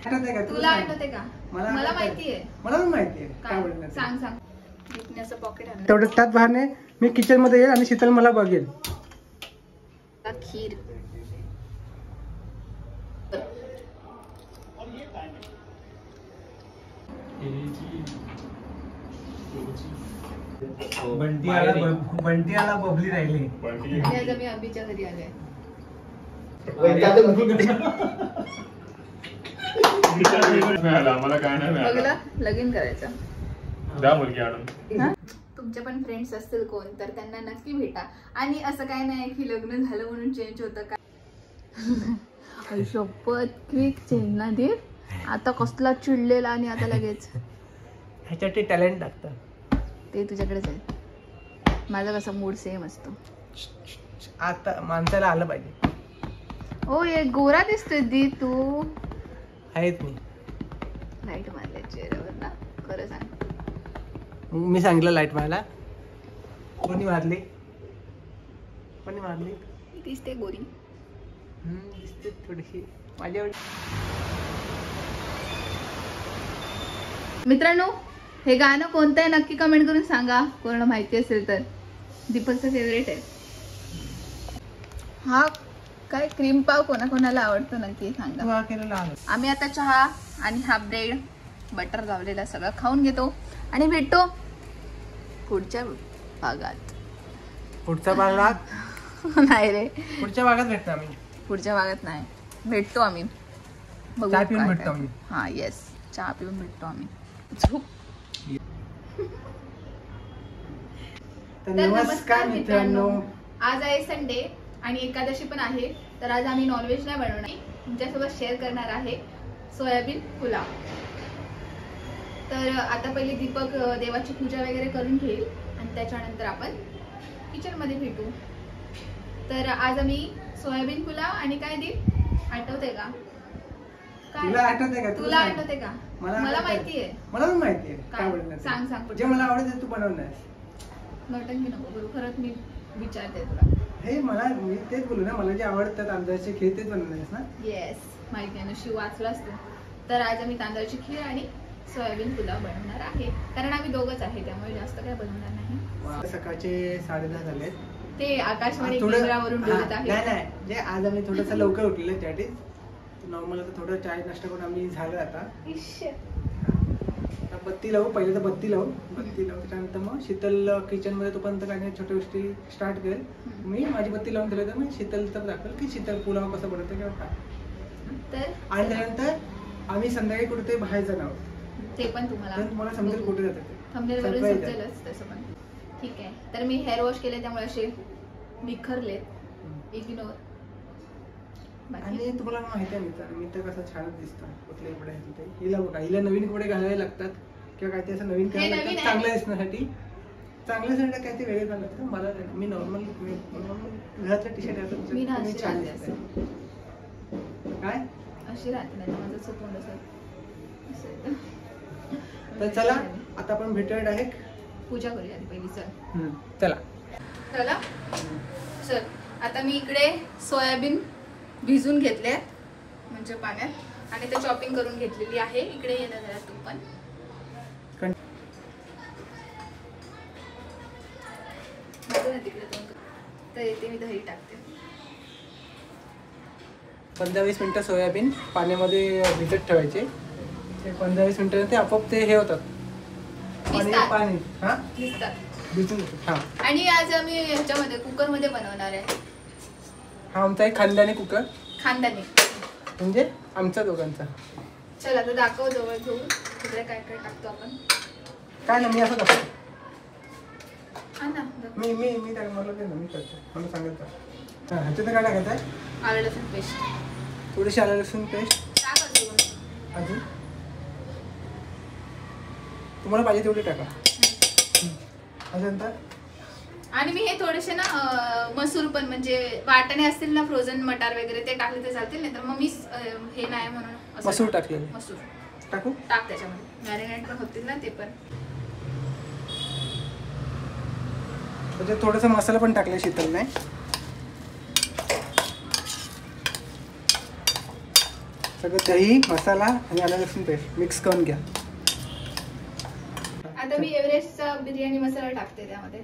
आठवते का तुला? आठवते का? मला माहितीये. मला पण माहितीये. काय बोलणार? सांग सांग. विकण्याचं पॉकेट आणलं. तेवढं त्यात बाहेरने मी किचन मध्ये येईल आणि शीतल मला बघेल. खीर. बंटियाला बबली राहिली. आज आम्ही अभिच्या घरी आलोय. मला काय नाही बघला लगीन करायचं. द्या मुलगी आणून. तुमचे पण फ्रेंड्स असतील कोण तर त्यांना नक्की भेटा. आणि असं काय नाही की लग्न झालं म्हणून चेंज होतं का. शपथ क्विक चेंज ना दे. आता कसला चिडलेला आणि आता लगेच ह्याच्यासाठी टॅलेंट लागतं. ते तुझ्याकडेच आहे. माझा कसा मूड सेम असतो. आता माणसाला आलं पाहिजे. ओ एक गोरा दिसतोय दी तू. आहेत मी. लाईट मारल्या चेहऱ्यावर ना. खरं सांग. मी सांगितलं लाईट मारायला. कोणी मारली? कोणी मारली? दिसते गोरी. दिसते थोडीशी माझ्या. मित्रांनो हे गाणं कोणतं आहे नक्की कमेंट करून सांगा. कोणाला माहिती असेल तर. दीपकचं फेवरेट आहे हा. काय क्रीम पाव कोणाकोणाला आवडतो नक्की सांगा. आम्ही आता चहा आणि हा ब्रेड बटर लावलेला सगळं खाऊन घेतो आणि भेटतो पुढच्या भागात. पुढच्या भागात नाही रे. पुढच्या भागात भेटतो आम्ही. पुढच्या भागात नाही भेटतो आम्ही. चहा पिऊन भेटतो आम्ही. हा येस चहा पिऊन भेटतो आम्ही. तर नमस्कार मित्रांनो. आज आहे संडे आणि एकादशी पण आहे. तर आज आम्ही नॉनव्हेज नाही बनवणार. तुमच्यासोबत शेअर करणार आहे सोयाबीन पुलाव. तर आता पहिले दीपक देवाची पूजा वगैरे करून घेईल आणि त्याच्यानंतर आपण किचन मध्ये भेटू. तर आज आम्ही सोयाबीन पुलाव आणि काय दीप आठवते का? तुला आठवते का? तुला आठवते का? मला माहितीये. मला पण माहितीये. काय बोलणार? सांग सांग. जे मला आवडत तू बनवणार. नटंगी नको करू. खरंच मी विचारते तुला. हे मला मी तेच बोलू ना. मला जे आवडतं तांदळाची खीर तेच बनवणार ना. येस माहिती आहे ना. शिव वाचलास तू. तर आज आम्ही तांदळाची खीर आणि सोयाबीन पुलाव बनवणार आहे. कारण आम्ही दोघंच आहे त्यामुळे जास्त काय बनवणार नाही. सकाळचे 10:30 झालेत. ते आकाशवाणी केंद्रावरून बोलत आहे. नाही नाही जे आज आम्ही थोडंसं लवकर उठलेलं त्यासाठी नॉर्मल. आता थोडं चाय नाश्ता करून आम्ही झालं. आता बत्ती लावू. पहिले तर बत्ती लावू. त्यानंतर मग शीतल किचन मध्ये तोपर्यंत काही छोट्या गोष्टी स्टार्ट करेल. मी माझी बत्ती लावून दिलं तर मी शीतल तर दाखवेल की शीतल पुलाव कसं बनवतं किंवा काय. आणि त्यानंतर आम्ही संध्याकाळी कुठे बाहेर जाणार आहोत. ते पण तुम्हाला समजेल कुठे जातं ते. समजेलच तसं पण. ठीक आहे. तर मी हेअर वॉश केले त्यामुळे असे निखरलेत. इग्नोर. आणि तुम्हाला माहिती आहे मी तर कसं छानच दिसतं. कुठले कपडे आहेत ते. हिला बघा. हिला नवीन कपडे घालावे लागतात किंवा काय ते असं नवीन करायला लागतात चांगलं दिसण्यासाठी. चांगलं दिसण्यासाठी काय ते वेगळे घालत लागतं. मला मी नॉर्मल घरातलं टी शर्ट घालतो. मी छान दिसतं. काय अशी राहते नाही माझं चुकून असं. तर चला आता आपण भेटूया डायरेक्ट. पूजा करूया आधी पहिली. चला चला चल. आता मी इकडे सोयाबीन भिजून घेतले म्हणजे पाण्यात आणि ते चॉपिंग करून घेतलेली आहे. इकडे येणं जरा तू पण. तर येते मी दही टाकते. 15-20 मिनिटं सोयाबीन पाण्यामध्ये भिजत ठेवायचे. ते 15-20 मिनिटं ते आपोआप ते हे होतात. पाणी हा भिजून. हा आणि आज आम्ही ह्याच्यामध्ये कुकर मध्ये बनवणार आहे. हा आमचा एक खानदानी कुकर. खानदानी म्हणजे आमच्या दोघांचा. चल आता दाखव जवळ घेऊन तिकडे काय काय टाकतो आपण. काय ना मी असं करतो. मी मला ते मी करतो. मला सांगत का ह्याच्यात काय टाकायचं आहे? आलं लसूण पेस्ट. थोडीशी आलं लसूण पेस्ट टाक अजून. तुम्हाला पाहिजे तेवढी टाका. अजून तर आणि मी हे थोडेसे ना मसूर पण म्हणजे वाटाणे असतील ना फ्रोझन मटार वगैरे ते टाकले तर चालतील. नाही तर मग मी हे नाही म्हणून मसूर टाकले. मसूर टाकू. टाक त्याच्यामध्ये. मॅरिनेट पण होतील ना ते पण. त्याच्यात थोडासा मसाला पण टाकला शीतल नाही. सगळं दही मसाला आणि आलं लसूण पेस्ट मिक्स करून घ्या. आता मी एव्हरेस्टचा बिर्याणी मसाला टाकते त्यामध्ये.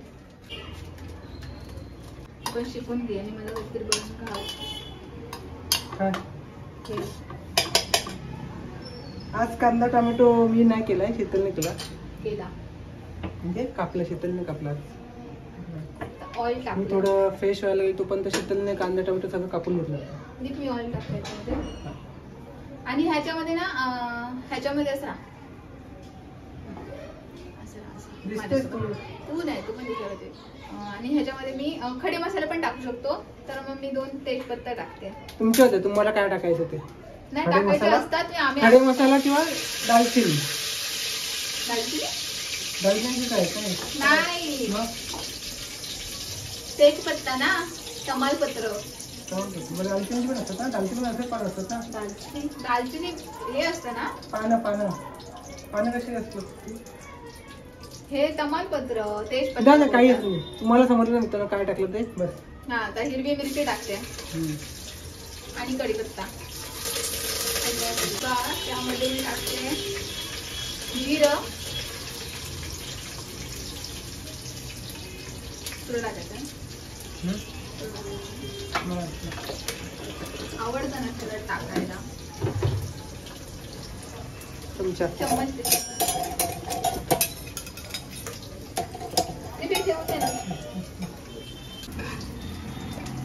पण शिकून घे आणि मला काहीतरी बनवून काय खाऊ. आज कांदा टोमॅटो मी नाही केलाय, शीतलने केला. केला म्हणजे कापला, शीतलने कापला. ऑइल मी टाकलं. थोडं फ्रेश व्हायला गेलो तोपर्यंत शीतलने कांदा टोमॅटो सगळं कापून घेतलं. मी ऑइल टाकते त्याच्यामध्ये. आणि ह्याच्यामध्ये ना ह्याच्यामध्ये असं दिसतेच तू नाही, तू पण दिसला पाहिजे. आणि ह्याच्यामध्ये मी खडे मसाले पण टाकू शकतो. तर मग मी 2 तेजपत्ता टाकते. तुमच्या होते, तुम्हाला काय टाकायचं ते. नाही खडे टाकायचे मसाला? असतात. आम्ही खडे मसाला किंवा दालचिनी. दालचिनी दालचिनी काय काय नाही, मग तेजपत्ता ना, तमालपत्र. मला दालचिनी पण असतात ना, दालचिनी पण असं पान असतात ना. दालचिनी हे असतं ना, पानं कशी असतात. हे तमालपत्र, तेजपत्ता. ना काही असू तुम्हाला समजलं नाही त्याला काय टाकलं ते बस. हा, आता हिरवी मिरची टाकते आणि कढीपत्ता. त्यामध्ये मी टाकते जिरं. तुला टाकायचं आवडतं ना तुला टाकायला. तुमच्या चम्मच ते ठेवते ना.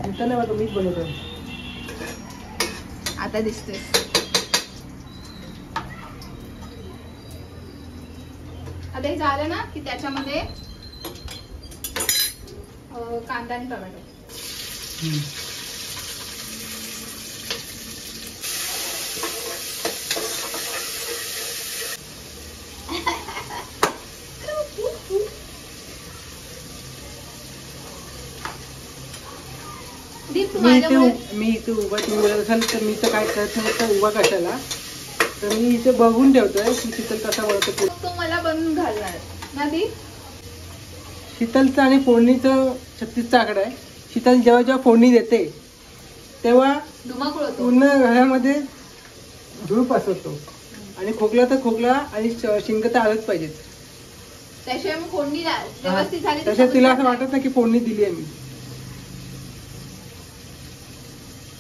इथं नाही बघा, मीच बनवतो. आता दिसते. आता हे झालं ना की त्याच्यामध्ये कांदा आणि टोमॅटो. मी इथे उभा, तुम्ही बोलत असाल तर मी तर काय करत नाही तर उभा कशाला. तर मी इथे बघून ठेवतोय की शीतल कसा बनवतो. तो मला बनवून घालणार ना ती. शीतलचं आणि फोडणीचं 36चा आकडा आहे. शीतल जेव्हा जेव्हा फोडणी देते तेव्हा धुमाकूळ होतो. पूर्ण घरामध्ये धूळ पसरतो. आणि खोकला तर खोकला आणि शिंक तर आलंच पाहिजे. त्याशिवाय मग फोडणी व्यवस्थित झाली. तसं तिला असं वाटत नाही की फोडणी दिली आहे मी.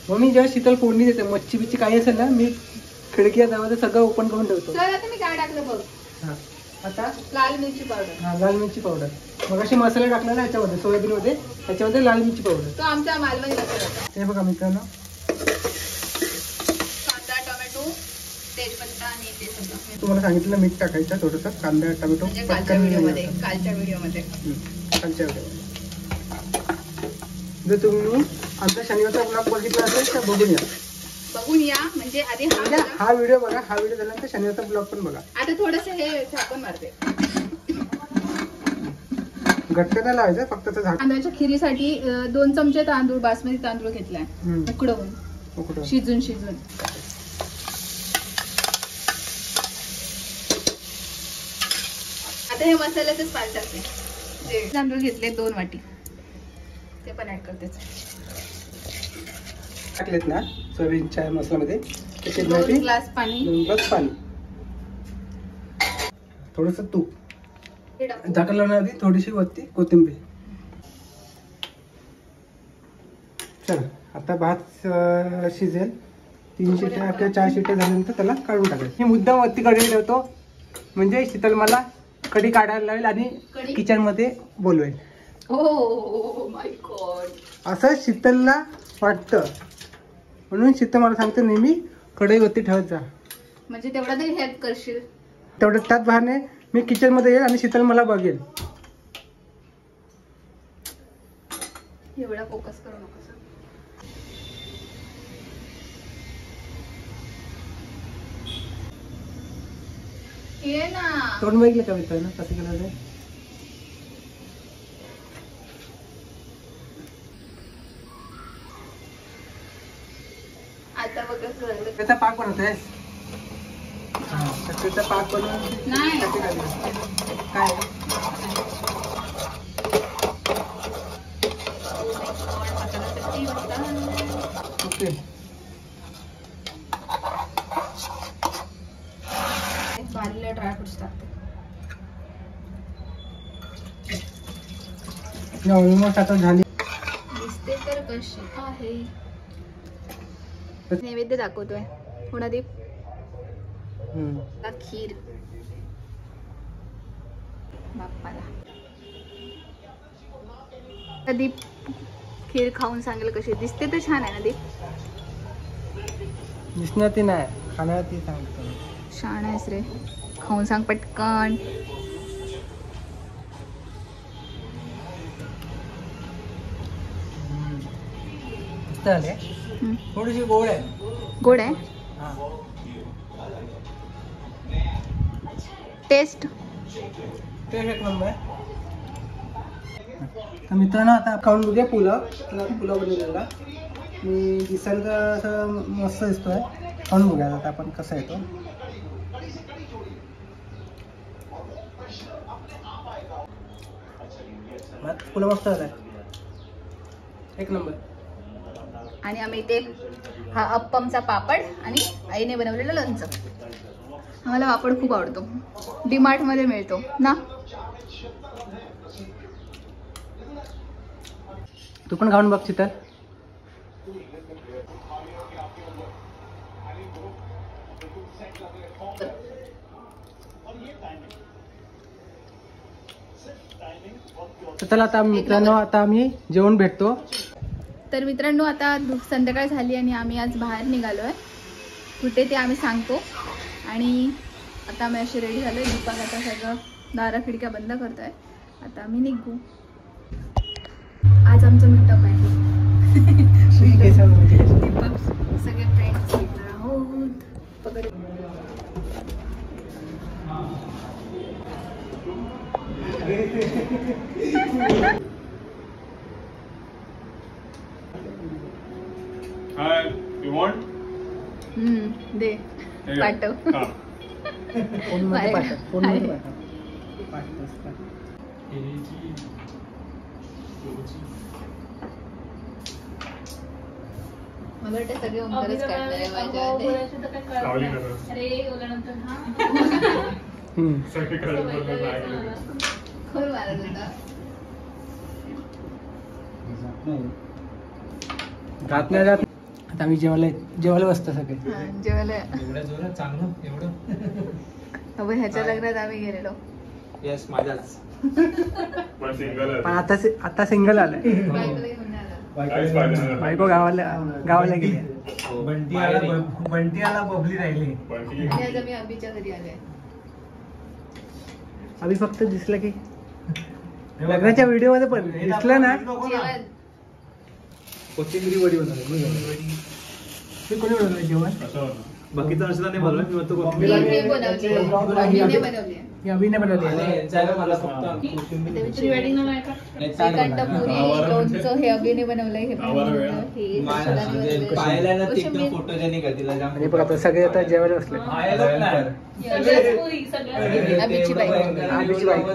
मग मी जेव्हा शीतल फोडणी देते मच्छी बिच्छी काही असेल ना, मी खिडकी दरवाजा सगळं ओपन करून ठेवतो. सर आता मी काय टाकलं बघ. आता लाल मिरची पावडर. लाल मिरची पावडर. मग अशी मसाला टाकला ना याच्यामध्ये, सोयाबीन मध्ये, त्याच्यामध्ये लाल मिरची पावडर. तो आमचा मालवणी मसाला होता. हे बघा मित्रांनो, कांदा टोमॅटो तेजपत्ता आणि ते सगळं तुम्हाला सांगितलं मीठ टाकायचं थोडंसं. कांदा टोमॅटो म्हणजे कालच्या व्हिडिओमध्ये. जर तुम्ही आमचा शनिवारचा ब्लॉग बघितला असेल तर बघून या. म्हणजे आधी हा व्हिडिओ बघा. हा व्हिडिओ झाल्यानंतर शनिवारचा ब्लॉग पण बघा. आता थोडस हे झाकण मारते. घट्ट नाही लावायचं, फक्त तांदळाच्या खिरीसाठी 2 चमचे तांदूळ, बासमती तांदूळ घेतलाय उकडवून शिजून. आता हे मसाल्याचेच पार्ट टाकते. तांदूळ घेतले 2 वाटी, ते पण ऍड करते. टाकलेत ना सोयाबीनच्या मसाल्यामध्ये. 2 ग्लास पाणी. 2 ग्लास पाणी, थोडस तूप. झाकण लावण्याआधी थोडीशी वरती कोथिंबीर. चला आता भात शिजेल. 3 शिट्ट्या किंवा 4 शिट्ट्या झाल्यानंतर त्याला काढून टाकायचं. मी मुद्दाम वरती कढई ठेवतो म्हणजे शीतल मला कढी काढायला लावेल आणि किचन मध्ये बोलवेल. ओह माय गॉड, असं शीतलला वाटतं. म्हणून शीतल मला सांगते नेहमी कढईवरती ठेवत जा. म्हणजे तेवढा तरी हेल्प करशील. तेवढं त्यात बहाने मी किचन मध्ये येईल आणि शीतल मला बघेल. एवढा फोकस करू नकोस. ये ना. तोंड बघितलं का मित्रांनो कसं केलं ते. आता बघ कसं झालं. त्याचा पाक बनवतोय. त्याचा पाक बनवून नाही काय ओके. सगळे ड्रायफ्रुट्स टाकते. ऑलमोस्ट आता झाली. दिसते तर कशी आहे. नैवेद्य दाखवतोय हुणादीप. खीर बाप्पाला. दीप खीर खाऊन सांगेल कशी दिसते. तर छान आहे ना दीप. दिसणार ती नाही, खाणार ती सांगतो. छान आहेस रे. खाऊन सांग पटकन. थोडीशी गोड आहे. गोड आहे. टेस्ट एक नंबर आहे. तर मित्रांनो आता खाऊन बघूया पुलाव. पुलाव बनवलेला मी दिसायला असं मस्त दिसतोय. खाऊन बघूया आता आपण कसा येतो. पुलाव मस्त झालाय. एक नंबर. आणि आम्ही इथे हा अप्पमचा पापड आणि आईने बनवलेलं लोणचं. आम्हाला पापड खूप आवडतो. डीमार्ट मध्ये मिळतो ना. तू पण खाऊन बघ शीतल. चला आता मित्रांनो आता आम्ही जेवण भेटतो. तर मित्रांनो आता संध्याकाळ झाली आणि आम्ही आज बाहेर निघालोय. कुठे ते आम्ही सांगतो. आणि आता आम्ही असे रेडी झालोय. दीपक आता सगळं दारा खिडक्या बंद करतोय. आता आम्ही निघू. आज आमचं मीटअप आहे. दीपक सगळे फ्रेंड्स आहोत. पकड. Hi, you want? दे पाठव. फोनमध्ये पाठव. फोनमध्ये पाठव. मला वाटतं सगळे ओंकारच काढणार आहे माझ्या आधी. अरे ओल्यानंतर हा खोल मारत होता. जात नाही जात. आता आम्ही जेवायला बसतो सगळे. जेवायला एवढ्या जोरात चांगलं एवढं. अबे ह्याच्या लग्नात आम्ही गेलेलो. यस माझाच. पण सिंगल आहे. पण आता सिंगल आलाय. बायकोला घेऊन नाही आला. काहीच पाहिजे नाही. बायको गावाला गेली. बंटी आला बबली राहिली. पण ती आणि आज आम्ही अभिच्या घरी आलोय. अभि फक्त दिसलं की लग्नाच्या व्हिडिओ मध्ये पण दिसलं ना. जेवण कोथिंबीरी वडी बनवली. ते कोणी बनवलं जेवण. कसं होतं? बाकीचा अर्षदा नाही बनवला. मी म्हणतो मी कोथिंबीर हे बनवली. अभिने बनवली. ही अभिने बनवली. मला फक्त श्रीखंड पुरी लोणचं हे अभिने बनवलंय. हे बनवलं. हे सुशालाने बनवलंय. पाहायला ना कोशिंबीर. तिकडं फोटोजेनिक आहे तिला जाम. आणि बघ आता सगळे आता जेवायला बसले. अभिची बायको. अभिची बायको.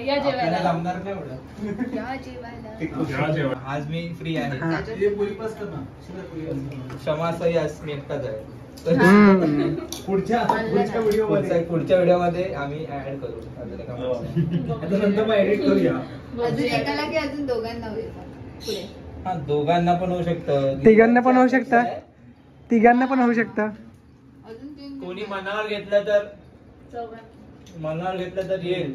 या जेवायला. जमणार काय एवढं. या जेवायला. जेव्हा जेवण. आज मी फ्री आहे. हा. क्षमा सही आज मी एकटाच आहे. पुढच्या व्हिडिओमध्ये आम्ही ऍड करू. नंतर मग एडिट करूया. अजून एकाला की अजून दोघांना होईल पुढे. हा दोघांना पण होऊ शकतं. तिघांना पण होऊ शकतं. तिघांना पण होऊ शकतं. अजून तीन कोणी मनावर घेतलं तर येईल.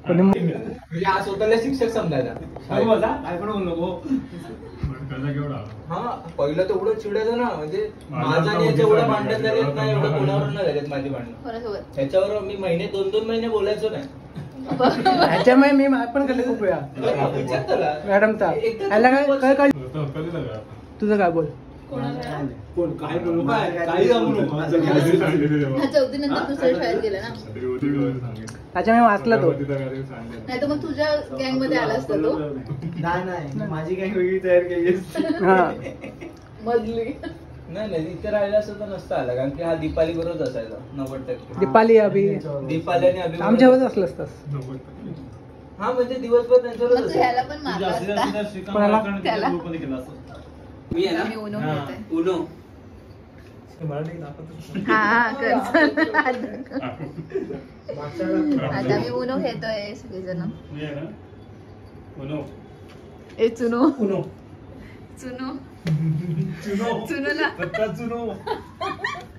म्हणजे हा स्वतःला शिक्षक समजायचा. कसा केवढा? हा पहिलं तेवढं चिडायचं ना. म्हणजे माझा आणि याच्या एवढं भांडण झालेत ना. एवढं कोणावर न झालेत माझी भांडणं. कोणासोबत. त्याच्यावर मी दोन महिने बोलायचो नाही. ह्याच्यामुळे मी पण केले खूप वेळा. विचार त्याला. मॅडमचा ह्याला काय कधी सगळं तुझं काय बोल. काय बोलू काही सांगू नको. हा चौथीनंतर दुसऱ्या शाळेत गेला ना. त्याच्यामुळे वाचला तो. नाही तर मग तुझ्या गँग मध्ये आला असता तो. नाही माझी काही वेगळी तयार केली. मधली. नाही इथे राहिला असं तर नसतं आला. कारण की हा दीपाली बरोबर असायचा 90%. दीपाली अभि दीपाली आणि अभि आमच्यावरच असलं असतं. हा म्हणजे दिवसभर त्यांच्यावरच मग तू ह्याला पण मारला असता. कोणाला? त्याला. मी आहे आम्ही उनो ना खेळतोय. उनो मराठी दाखवतो. हा कर. आता मी उनो खेळतोय सगळेजण. मी आहे ना उनो. ए चुनो उनो चुनो चुनो चुनोला पत्ता चुनो.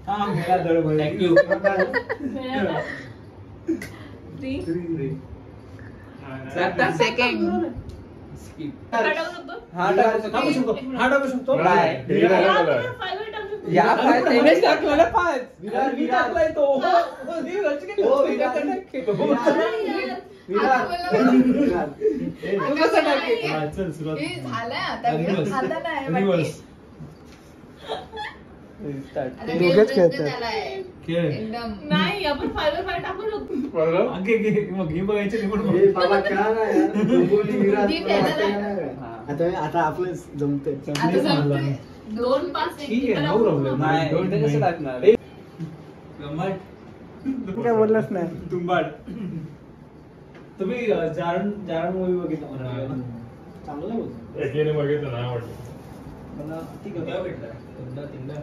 हा मेरा दळ थँक्यू. सेकंड. हा टाकू शकतो. या रमेश टाकलेला 5. मी टाकलाय तो. चल सुरुवात. झालंय आता Reverse. झालं नाही Reverse. दोघेच खेळतात. खेळ. एकदम नाही आपण 5 वर 5 टाकू शकतो. बरं? मग हे बघायचे रिपोर्ट बाबा खेळा ना यार. डोंबिवली, विराट, ती खेळायला आता आपलं जमतंय. आता जमतंय. 2 5 ठीक आहे, no problem. नाही, दोन नाही. कसं टाकणार? गंमत. काय बोललाच नाही. तुंबाड. तुम्ही जारण मूवी बघितला मराठीवाला? चांगला आहे बोलतो. एकेने बघितलं नाही आवडलं. मला ठीक आहे. भेटला तीनदा.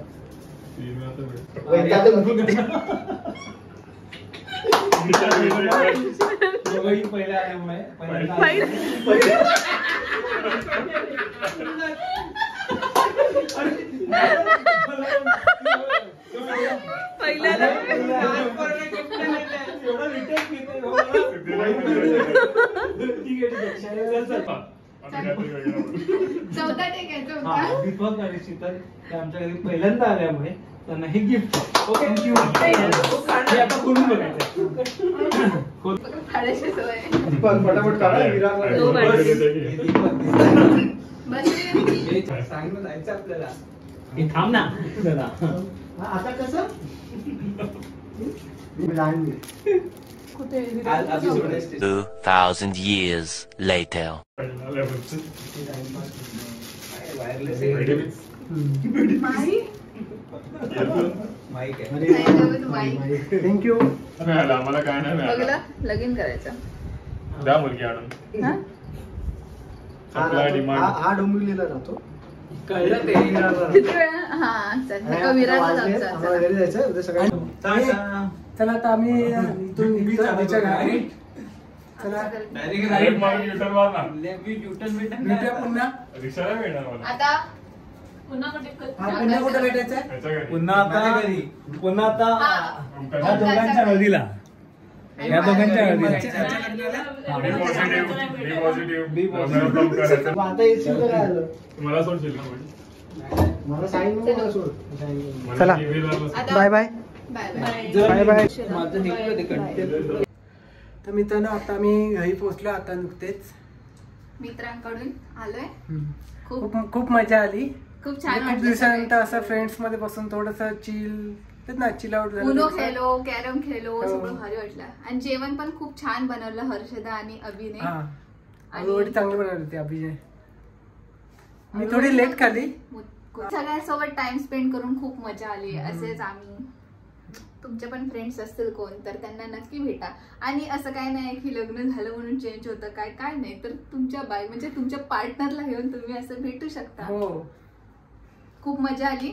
तीन वेळा तर भेटलं. दोघंही पहिले आल्यामुळे पहिल्यांदा चौथा टेक आहे चौथा. दीपक आणि शीतल ते आमच्या घरी पहिल्यांदा आल्यामुळे त्यांना हे गिफ्ट. Okay thank you. हे आता खोलून बघायचं. फाडायची सवय. फटाफट काढा. दोन बस रे. सांग ना जायचं आपल्याला. हे थांब ना जरा. आता कसं कुठे 2,000 years later. माईक आहे. नाही नवीन माईक. थँक्यू. आम्हाला काय नाही मिळालं. बघला लगीन करायचं. द्या मुलगी आणून. हा? Supply demand. हा डोंबिवलीला राहतो. कळलं ते. किती वेळा? हा चल विरारला जायचं आम्हाला घरी जायचं उद्या सकाळी. चला आता आम्ही इथून निघतो तिच्या घरी. चला डायरेक्ट मारून U-turn मार ना. भेटूया पुन्हा. रिक्षा नाही मिळणार मला. आता पुन्हा कुठे हा पुन्हा कुठे भेटायचं आहे? त्याच्या घरी. पुन्हा आता ओमकार. ह्या दोघांच्या हळदीला. या दोघांच्या हळदीला. बी पॉझिटिव्ह. वेलकम करायचं. आता येशील तर काय झालं? मला सोडशील ना म्हणजे? मला सांगितलं मला सोड. चला. आता bye bye. Bye bye. Bye bye. माझं निघलं ते कंटेंट. तर मित्रांनो आता आम्ही घरी पोहोचलो आता नुकतेच. मित्रांकडून आलोय. खूप खूप खूप मजा आली. खूप छान खूप वाटलं दिवसानंतर सगळे. असं फ्रेंड्स मध्ये बसून थोडस चिल आउट उनो खेळलो कॅरम खेळलो हो. सगळं भारी वाटलं आणि जेवण पण खूप छान बनवलं हर्षदा आणि अभिने. हा आणि रोटी चांगली बनवली होती अभिजय. मी थोडी लेट खाली. सगळ्यांसोबत टाइम स्पेंड करून खूप मजा आली. असेच आम्ही तुमचे पण फ्रेंड्स असतील कोण तर त्यांना नक्की भेटा. आणि असं काय नाही की लग्न झालं म्हणून चेंज होतं काय नाही तर तुमच्या म्हणजे तुमच्या पार्टनरला घेऊन तुम्ही असं भेटू शकता. हो खूप मजा आली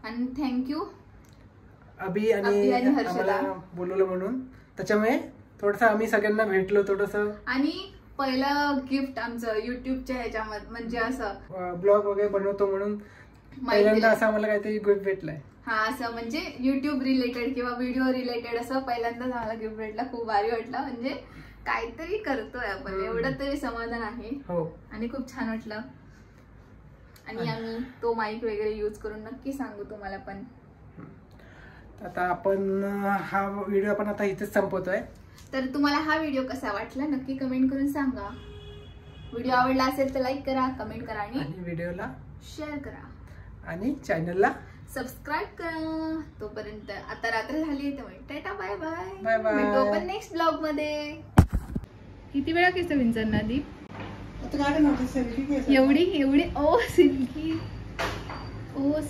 आणि थँक्यू अभि आणि अभि आणि हर्षदा. आम्हाला बोलवलं म्हणून त्याच्यामुळे थोडस आम्ही सगळ्यांना भेटलो थोडस. आणि पहिलं गिफ्ट आमचं युट्यूबच्या ह्याच्यामध्ये म्हणजे असं ब्लॉग वगैरे बनवतो म्हणून पहिल्यांदा असं आम्हाला काहीतरी गिफ्ट भेटलाय. हा असं म्हणजे युट्यूब रिलेटेड किंवा व्हिडिओ रिलेटेड असं पहिल्यांदाच आम्हाला गिफ्ट भेटला. खूप भारी वाटलं म्हणजे काहीतरी करतोय आपण एवढं तरी समाधान आहे. हो आणि खूप छान वाटलं. आणि आम्ही तो माईक वगैरे यूज करून नक्की सांगू तुम्हाला पण. आता आपण हा व्हिडिओ आपण आता इथेच संपवतोय. तर तुम्हाला हा व्हिडिओ कसा वाटला नक्की कमेंट करून सांगा. व्हिडिओ आवडला असेल तर लाईक करा कमेंट करा आणि व्हिडिओला शेअर करा आणि चॅनलला सबस्क्राईब करा. तोपर्यंत आता रात्र झाली त्यामुळे tata bye bye. Bye bye. भेटू आपण नेक्स्ट ब्लॉग मध्ये. किती वेळा केस विंचरणार दीप? एवढी ओ सिल्की ओ